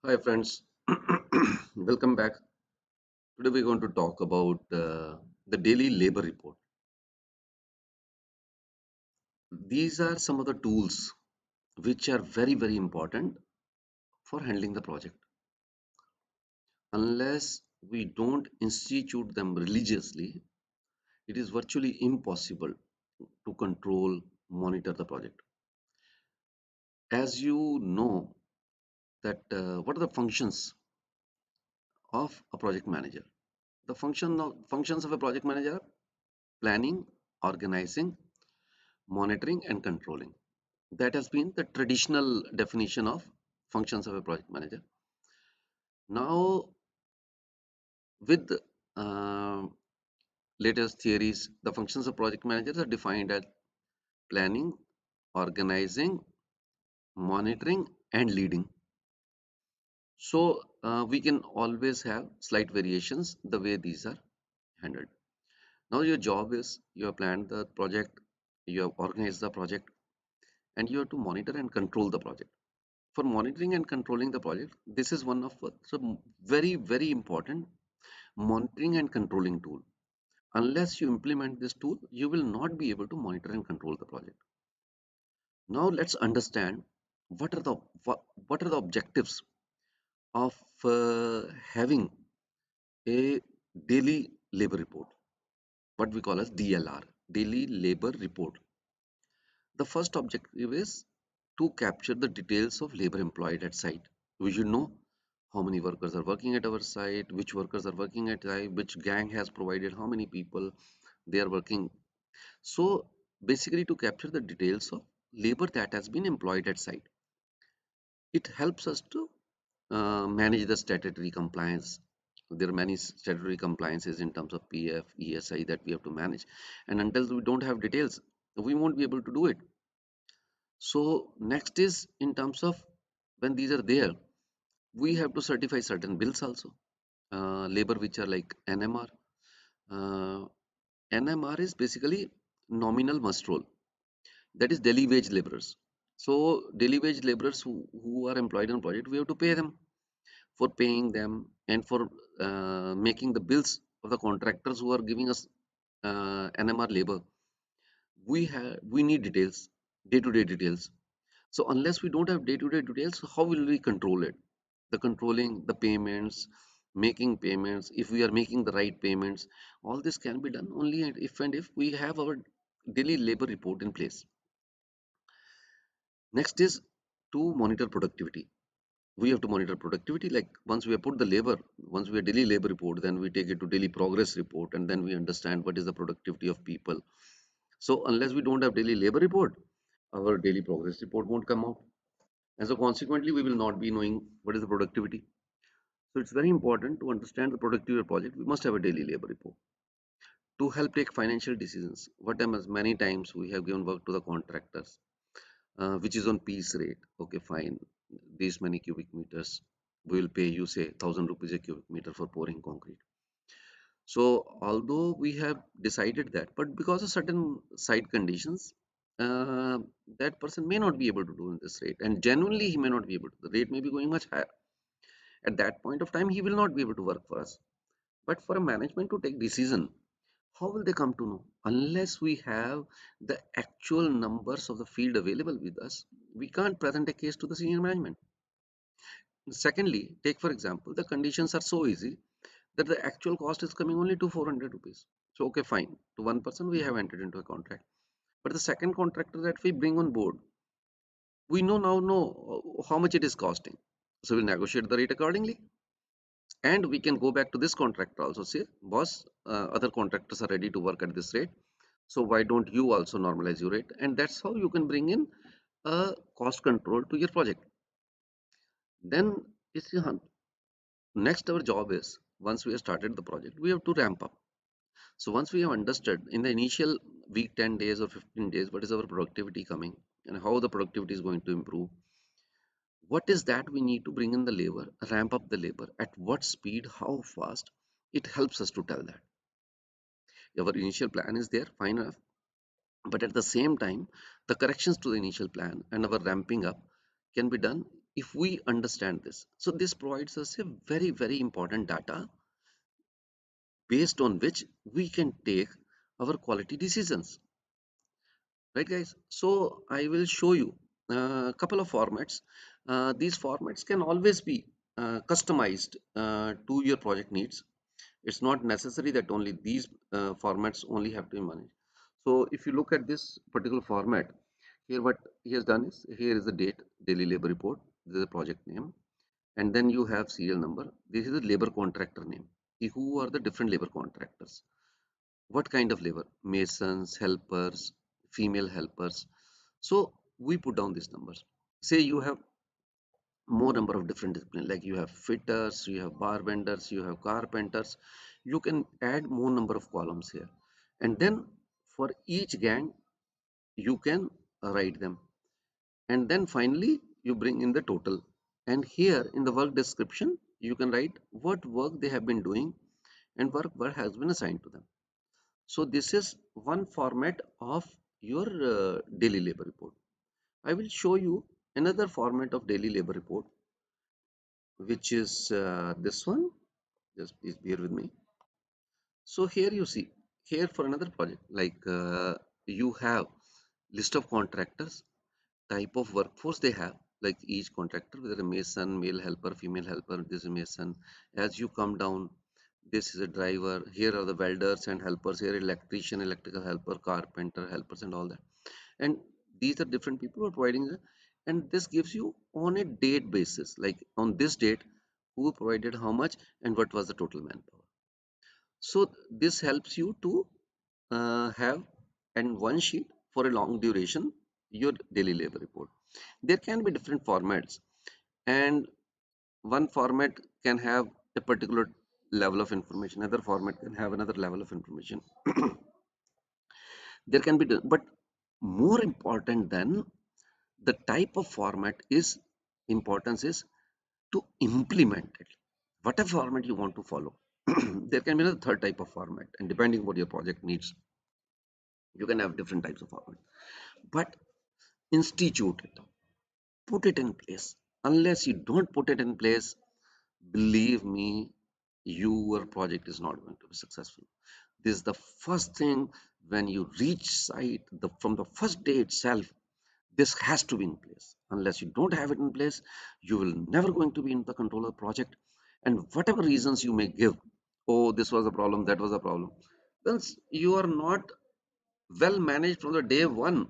Hi friends, welcome back. Today we're going to talk about the daily labor report. These are some of the tools which are very important for handling the project. Unless we don't institute them religiously, it is virtually impossible to control, monitor the project. As you know that what are the functions of a project manager? The functions of a project manager are planning, organizing, monitoring and controlling. That has been the traditional definition of functions of a project manager. Now, with uh, latest theories, the functions of project managers are defined as planning, organizing, monitoring, and leading. So, we can always have slight variations the way these are handled. Now, your job is you have planned the project, you have organized the project, and you have to monitor and control the project. For monitoring and controlling the project, this is one of the very important monitoring and controlling tool. Unless you implement this tool, you will not be able to monitor and control the project. Now let's understand what are the what are the objectives of having a daily labor report, what we call as DLR, daily labor report. The first objective is to capture the details of labor employed at site. We should know how many workers are working at our site, which workers are working at site, which gang has provided how many people they are working. So basically to capture the details of labor that has been employed at site. It helps us to manage the statutory compliance. There are many statutory compliances in terms of PF, ESI that we have to manage. And until we don't have details, we won't be able to do it. So next is in terms of when these are there, we have to certify certain bills also. Labor which are like NMR. Uh, NMR is basically nominal must roll. That is daily wage laborers. So daily wage laborers who are employed on project, we have to pay them. For paying them and for making the bills of the contractors who are giving us NMR labor, we need details, day-to-day details. So unless we don't have day-to-day details, how will we control it? The controlling the payments, making payments, if we are making the right payments, all this can be done only if and if we have our daily labor report in place. Next is to monitor productivity. We have to monitor productivity. Like once we have put the labor, once we have daily labor report, then we take it to daily progress report, and then we understand what is the productivity of people. So unless we don't have daily labor report, our daily progress report won't come out, and so consequently we will not be knowing what is the productivity. So it's very important to understand the productivity of project. We must have a daily labor report to help take financial decisions. What happens many times we have given work to the contractors, which is on piece rate. Okay, fine. These many cubic meters, we will pay you say 1,000 rupees a cubic meter for pouring concrete. So although we have decided that, but because of certain site conditions, uh, that person may not be able to do in this rate, and genuinely he may not be able to. The rate may be going much higher. At that point of time, he will not be able to work for us. But for a management to take decision, how will they come to know? Unless we have the actual numbers of the field available with us, we can't present a case to the senior management. Secondly, take for example, the conditions are so easy that the actual cost is coming only to 400 rupees. So, okay, fine. To one person, we have entered into a contract. But the second contractor that we bring on board, we know how much it is costing. So, we'll negotiate the rate accordingly. And we can go back to this contractor also say, boss, other contractors are ready to work at this rate. So why don't you also normalize your rate? And that's how you can bring in a cost control to your project. Then it's next our job is once we have started the project, we have to ramp up. So once we have understood in the initial week, 10 days or 15 days, what is our productivity coming and how the productivity is going to improve, what is that we need to bring in the labor, ramp up the labor, at what speed, how fast, it helps us to tell that. Our initial plan is there, fine enough, but at the same time, the corrections to the initial plan and our ramping up can be done if we understand this, so this provides us a very, very important data based on which we can take our quality decisions. Right, guys? So I will show you a couple of formats. These formats can always be customized to your project needs. It's not necessary that only these formats only have to be managed. So if you look at this particular format, here what he has done is, here is the date, daily labor report, this is the project name, and then you have serial number. This is the labor contractor name. Who are the different labor contractors? What kind of labor? Masons, helpers, female helpers. So we put down these numbers. Say you have more number of different disciplines, like you have fitters, you have bar benders, you have carpenters. You can add more number of columns here. And then for each gang, you can write them. And then finally, you bring in the total. And here in the work description, you can write what work they have been doing and what has been assigned to them. So this is one format of your daily labor report. I will show you another format of daily labor report, which is this one. Just please bear with me. So here you see, here for another project, like you have list of contractors, type of workforce they have, like each contractor, whether a mason, male helper, female helper, this is mason. As you come down, this is a driver, here are the welders and helpers, here electrician, electrical helper, carpenter helpers, and all that. And these are different people who are providing and this gives you on a date basis, like on this date who provided how much and what was the total manpower. So this helps you to have and one sheet for a long duration your daily labor report. There can be different formats, and one format can have a particular level of information, another format can have another level of information. There can be, but more important than the type of format is importance is to implement it, whatever format you want to follow. There can be a third type of format, and depending what your project needs, you can have different types of format. But institute it, put it in place. Unless you don't put it in place, believe me, your project is not going to be successful. This is the first thing. When you reach site, from the first day itself, this has to be in place. Unless you don't have it in place, you will never going to be in the control of the project. And whatever reasons you may give, oh, this was a problem, that was a problem, well, you are not well managed from the day one.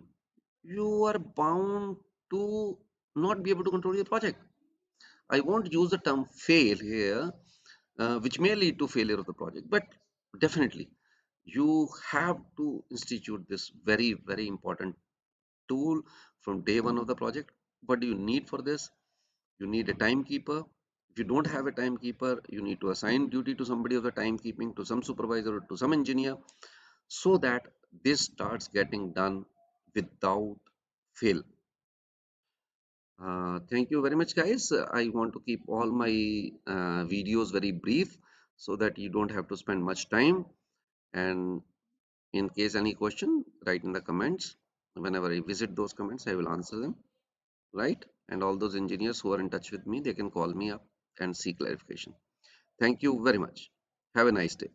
You are bound to not be able to control your project. I won't use the term fail here, which may lead to failure of the project, but definitely you have to institute this very, very important tool from day one of the project. What do you need for this? You need a timekeeper. If you don't have a timekeeper, you need to assign duty to somebody of the timekeeping, to some supervisor, or to some engineer, so that this starts getting done without fail. Thank you very much, guys. I want to keep all my videos very brief so that you don't have to spend much time. And in case any question, write in the comments. Whenever I visit those comments, I will answer them. Right? And all those engineers who are in touch with me, they can call me up and seek clarification. Thank you very much. Have a nice day.